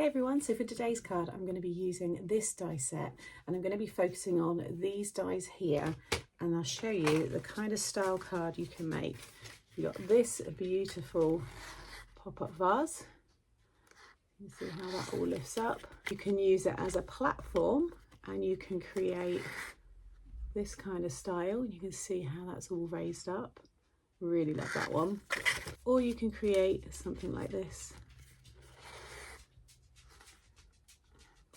Hey everyone, so for today's card I'm going to be using this die set and I'm going to be focusing on these dies here, and I'll show you the kind of style card you can make. You've got this beautiful pop-up vase. You can see how that all lifts up. You can use it as a platform and you can create this kind of style. You can see how that's all raised up. Really love that one. Or you can create something like this.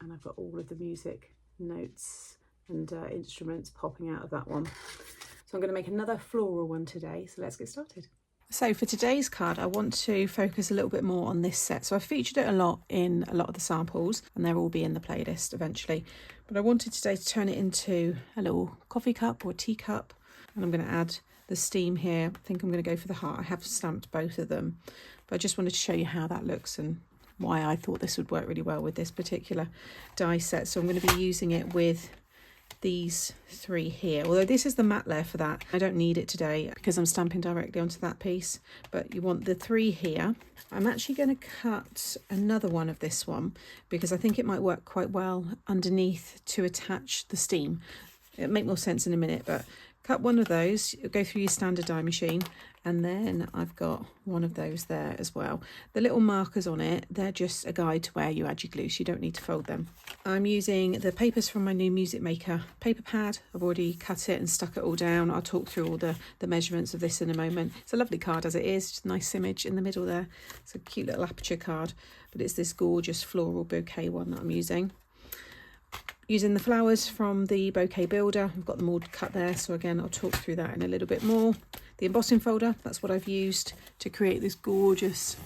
And I've got all of the music notes and instruments popping out of that one. So I'm going to make another floral one today, so let's get started. So for today's card, I want to focus a little bit more on this set. So I've featured it a lot in a lot of the samples and they'll all be in the playlist eventually. But I wanted today to turn it into a little coffee cup or teacup, and I'm going to add the steam here. I think I'm going to go for the heart. I have stamped both of them, but I just wanted to show you how that looks and why I thought this would work really well with this particular die set. So I'm going to be using it with these three here, although this is the matte layer for that. I don't need it today because I'm stamping directly onto that piece, but you want the three here. I'm actually going to cut another one of this one because I think it might work quite well underneath to attach the steam. It'll make more sense in a minute, but cut one of those, go through your standard die machine, and then I've got one of those there as well. The little markers on it, they're just a guide to where you add your glue, so you don't need to fold them. I'm using the papers from my new Music Maker paper pad. I've already cut it and stuck it all down. I'll talk through all the measurements of this in a moment. It's a lovely card as it is, just a nice image in the middle there. It's a cute little aperture card, but it's this gorgeous floral bouquet one that I'm using. Using the flowers from the bouquet builder, I've got them all cut there, so again I'll talk through that in a little bit more. The embossing folder, that's what I've used to create this gorgeous,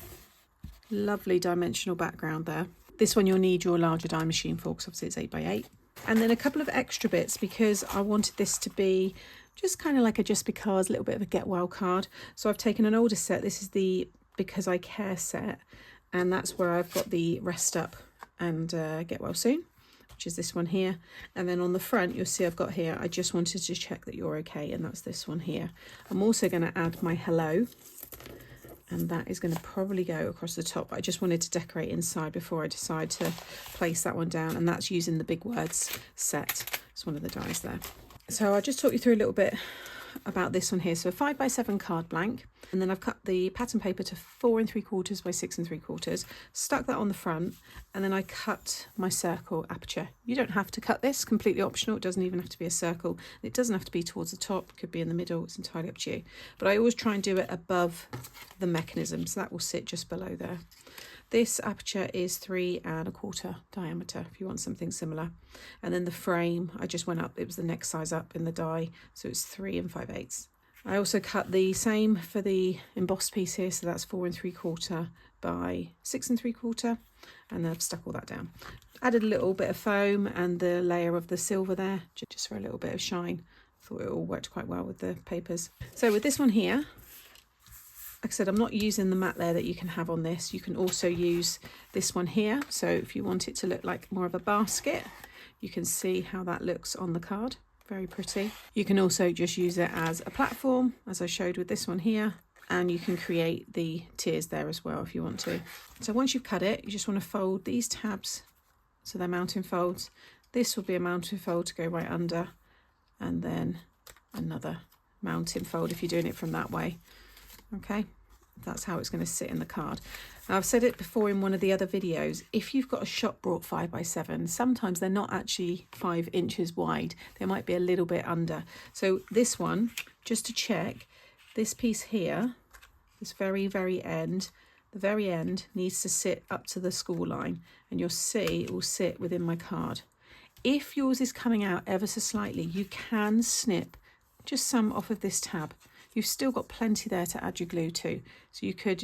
lovely dimensional background there. This one you'll need your larger die machine for because obviously it's 8x8. And then a couple of extra bits because I wanted this to be just kind of like a just because, a little bit of a get well card. So I've taken an older set, this is the Because I Care set, and that's where I've got the Rest Up and Get Well Soon, which is this one here. And then on the front you'll see I've got here, I just wanted to check that you're okay, and that's this one here. I'm also going to add my hello, and that is going to probably go across the top. I just wanted to decorate inside before I decide to place that one down, and that's using the Big Words set. It's one of the dies there. So I'll just talk you through a little bit about this one here. So a 5x7 card blank, and then I've cut the pattern paper to 4 3/4 by 6 3/4, stuck that on the front, and then I cut my circle aperture. You don't have to cut this, completely optional. It doesn't even have to be a circle. It doesn't have to be towards the top, it could be in the middle, it's entirely up to you. But I always try and do it above the mechanism, so that will sit just below there. This aperture is 3 1/4 diameter if you want something similar. And then the frame, I just went up, it was the next size up in the die, so it's 3 5/8. I also cut the same for the embossed piece here, so that's 4 3/4 by 6 3/4, and I've stuck all that down. Added a little bit of foam and the layer of the silver there, just for a little bit of shine. I thought it all worked quite well with the papers. So with this one here, like I said, I'm not using the matte layer that you can have on this. You can also use this one here. So if you want it to look like more of a basket, you can see how that looks on the card. Very pretty. You can also just use it as a platform, as I showed with this one here, and you can create the tiers there as well if you want to. So once you've cut it, you just want to fold these tabs so they're mounting folds. This will be a mounting fold to go right under, and then another mounting fold if you're doing it from that way. Okay, that's how it's going to sit in the card. Now, I've said it before in one of the other videos, if you've got a shop brought 5x7, sometimes they're not actually 5 inches wide, they might be a little bit under. So this one, just to check, this piece here, this very end, the very end needs to sit up to the school line, and you'll see it will sit within my card. If yours is coming out ever so slightly, you can snip just some off of this tab. You've still got plenty there to add your glue to, so you could,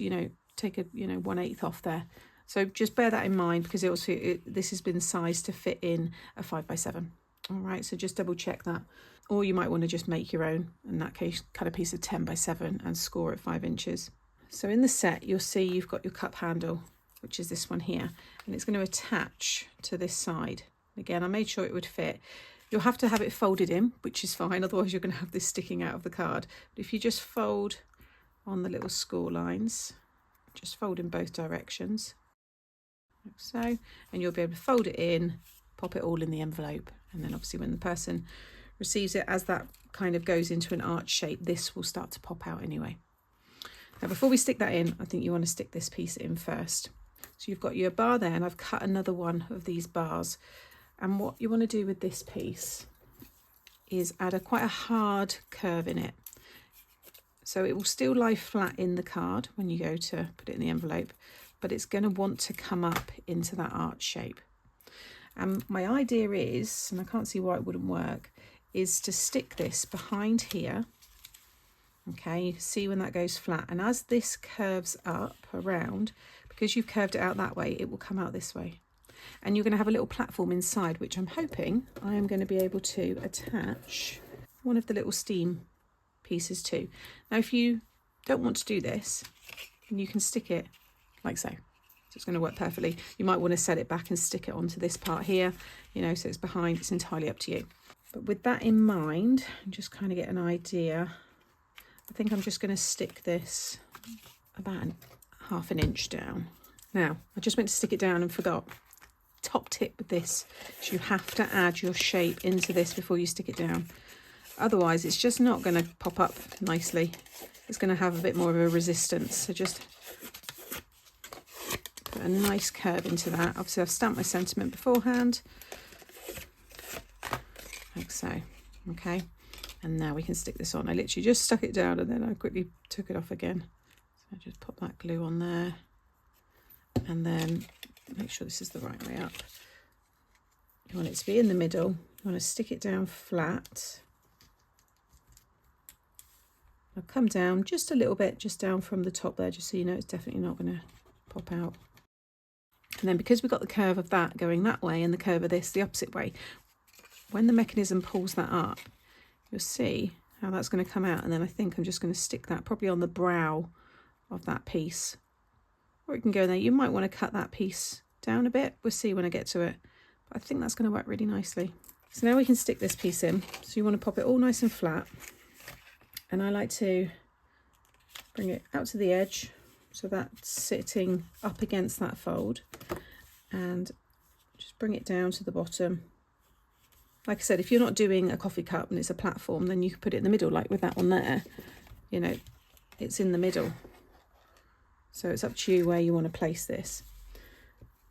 take a 1/8 off there. So just bear that in mind because this has been sized to fit in a 5x7. All right, so just double check that. Or you might want to just make your own. In that case, cut a piece of 10x7 and score at 5 inches. So in the set, you'll see you've got your cup handle, which is this one here, and it's going to attach to this side. Again, I made sure it would fit. You'll have to have it folded in, which is fine, otherwise you're going to have this sticking out of the card. But if you just fold on the little score lines, just fold in both directions. like so, and you'll be able to fold it in, pop it all in the envelope, and then obviously when the person receives it, as that kind of goes into an arch shape, this will start to pop out anyway. Now before we stick that in, I think you want to stick this piece in first. So you've got your bar there, and I've cut another one of these bars, and what you want to do with this piece is add quite a hard curve in it. So it will still lie flat in the card when you go to put it in the envelope, but it's going to want to come up into that arch shape. And my idea is, and I can't see why it wouldn't work, is to stick this behind here. Okay, you can see when that goes flat, and as this curves up around, because you've curved it out that way, it will come out this way. And you're going to have a little platform inside, which I'm hoping I am going to be able to attach one of the little steam pieces to. Now if you don't want to do this, you can stick it like so. So it's going to work perfectly. You might want to set it back and stick it onto this part here, you know, so it's behind. It's entirely up to you. But with that in mind, just kind of get an idea. I think I'm just going to stick this about half an inch down. Now I just went to stick it down and forgot. Top tip with this is you have to add your shape into this before you stick it down. Otherwise it's just not going to pop up nicely. It's going to have a bit more of a resistance. So just put a nice curve into that. Obviously I've stamped my sentiment beforehand, like so. Okay, and now we can stick this on. I literally just stuck it down and then I quickly took it off again. So I just pop that glue on there, and then make sure this is the right way up. You want it to be in the middle. You want to stick it down flat. I'll come down just a little bit, just down from the top there, just so you know it's definitely not going to pop out. And then because we've got the curve of that going that way and the curve of this the opposite way, when the mechanism pulls that up, you'll see how that's going to come out. And then I think I'm just going to stick that probably on the brow of that piece, or it can go there. You might want to cut that piece down a bit. We'll see when I get to it, but I think that's going to work really nicely. So now we can stick this piece in. So you want to pop it all nice and flat, and I like to bring it out to the edge so that's sitting up against that fold, and just bring it down to the bottom. Like I said, if you're not doing a coffee cup and it's a platform, then you can put it in the middle, like with that one there, you know, it's in the middle. So it's up to you where you want to place this.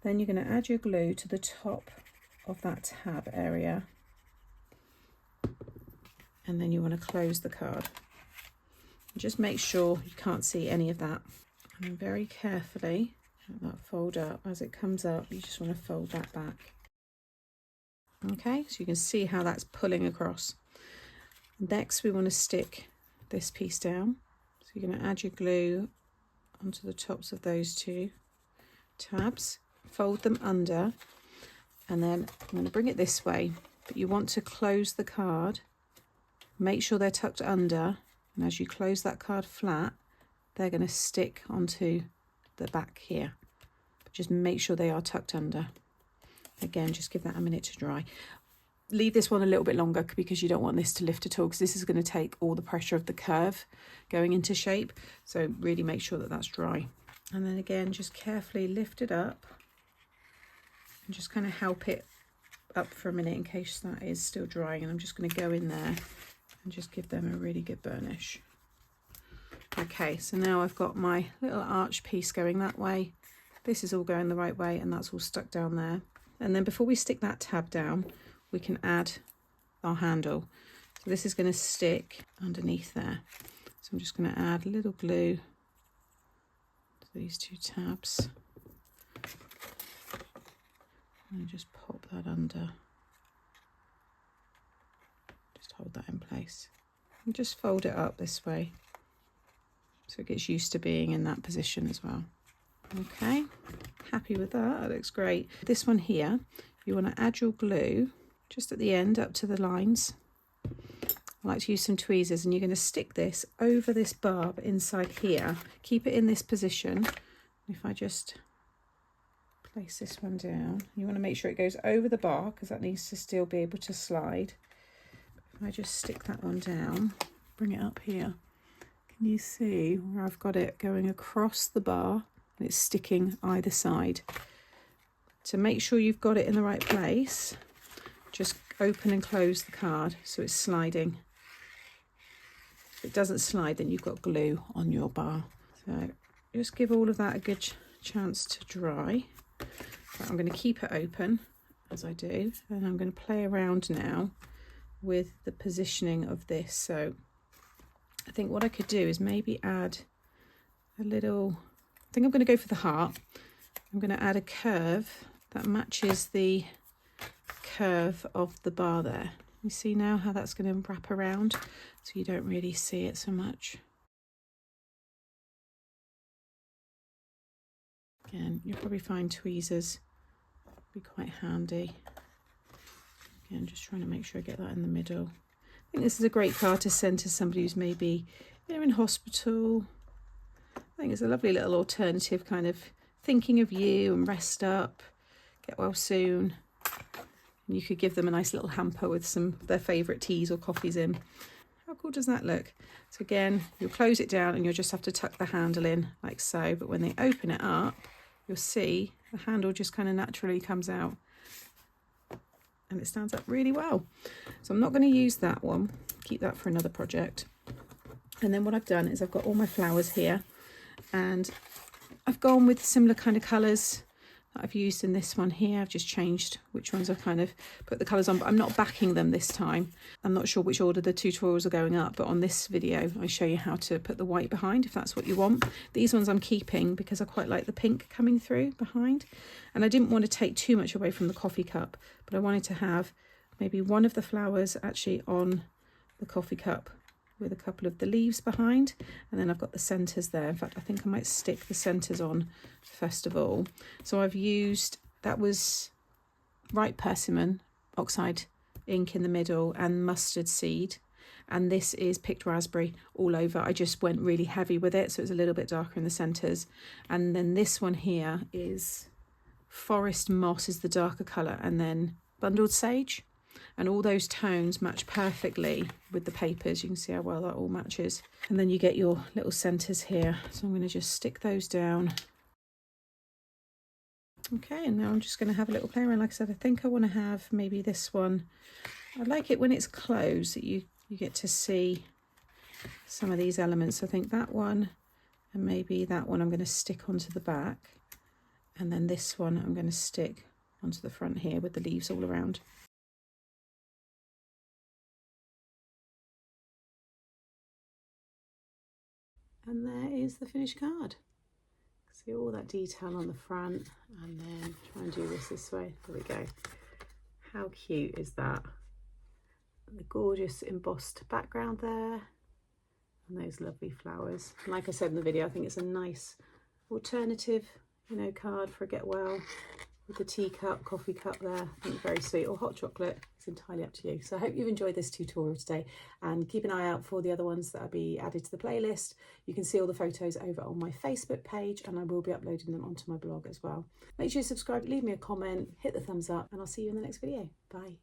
Then you're going to add your glue to the top of that tab area, and then you want to close the card. Just make sure you can't see any of that, and very carefully let that fold up. As it comes up, you just want to fold that back. Okay, so you can see how that's pulling across. Next we want to stick this piece down. So you're going to add your glue onto the tops of those two tabs, fold them under, and then I'm going to bring it this way, but you want to close the card. Make sure they're tucked under, and as you close that card flat, they're going to stick onto the back here. But just make sure they are tucked under. Again, just give that a minute to dry. Leave this one a little bit longer because you don't want this to lift at all, because this is going to take all the pressure of the curve going into shape. So really make sure that that's dry. And then again, just carefully lift it up and just kind of help it up for a minute in case that is still drying. And I'm just going to go in there and just give them a really good burnish. Okay, so now I've got my little arch piece going that way. This is all going the right way, and that's all stuck down there. And then before we stick that tab down, we can add our handle. So this is going to stick underneath there. So I'm just going to add a little glue to these two tabs. And just pop that under. Just hold that in place. And just fold it up this way, so it gets used to being in that position as well. Okay, happy with that, that looks great. This one here, you want to add your glue just at the end up to the lines. I like to use some tweezers, and you're going to stick this over this barb inside here. Keep it in this position. If I just place this one down, you want to make sure it goes over the bar because that needs to still be able to slide. If I just stick that one down, bring it up here, can you see where I've got it going across the bar and it's sticking either side? To make sure you've got it in the right place, just open and close the card so it's sliding. If it doesn't slide, then you've got glue on your bar. So just give all of that a good chance to dry. But I'm going to keep it open as I do, and I'm going to play around now with the positioning of this. So I think what I could do is maybe add a little, I think I'm going to go for the heart. I'm going to add a curve that matches the curve of the bar there. You see now how that's going to wrap around, so you don't really see it so much. Again, you'll probably find tweezers be quite handy. Again, just trying to make sure I get that in the middle. I think this is a great card to send to somebody who's maybe they're in hospital. I think it's a lovely little alternative, kind of thinking of you and rest up, get well soon. And you could give them a nice little hamper with some of their favourite teas or coffees in. How cool does that look? So again, you'll close it down and you'll just have to tuck the handle in like so. But when they open it up, you'll see the handle just kind of naturally comes out. And it stands up really well. So I'm not going to use that one, keep that for another project. And then what I've done is I've got all my flowers here, and I've gone with similar kind of colours that I've used in this one here. I've just changed which ones I've kind of put the colours on, but I'm not backing them this time. I'm not sure which order the tutorials are going up, but on this video I show you how to put the white behind if that's what you want. These ones I'm keeping because I quite like the pink coming through behind, and I didn't want to take too much away from the coffee cup, but I wanted to have maybe one of the flowers actually on the coffee cup with a couple of the leaves behind, and then I've got the centres there. In fact, I think I might stick the centres on first of all. So I've used, that was ripe persimmon, oxide ink in the middle, and mustard seed, and this is picked raspberry all over. I just went really heavy with it, so it's a little bit darker in the centres. And then this one here is forest moss is the darker colour, and then bundled sage. And all those tones match perfectly with the papers. You can see how well that all matches. And then you get your little centres here. So I'm going to just stick those down. Okay, and now I'm just going to have a little play around. Like I said, I think I want to have maybe this one. I like it when it's closed, that you get to see some of these elements. I think that one and maybe that one I'm going to stick onto the back. And then this one I'm going to stick onto the front here with the leaves all around. And there is the finished card. See all that detail on the front, and then try and do this way. There we go. How cute is that? And the gorgeous embossed background there, and those lovely flowers. And like I said in the video, I think it's a nice alternative, you know, card for a get well with the teacup, coffee cup there. I think very sweet, or hot chocolate. It's entirely up to you. So I hope you've enjoyed this tutorial today, and keep an eye out for the other ones that will be added to the playlist. You can see all the photos over on my Facebook page, and I will be uploading them onto my blog as well. Make sure you subscribe, leave me a comment, hit the thumbs up, and I'll see you in the next video. Bye.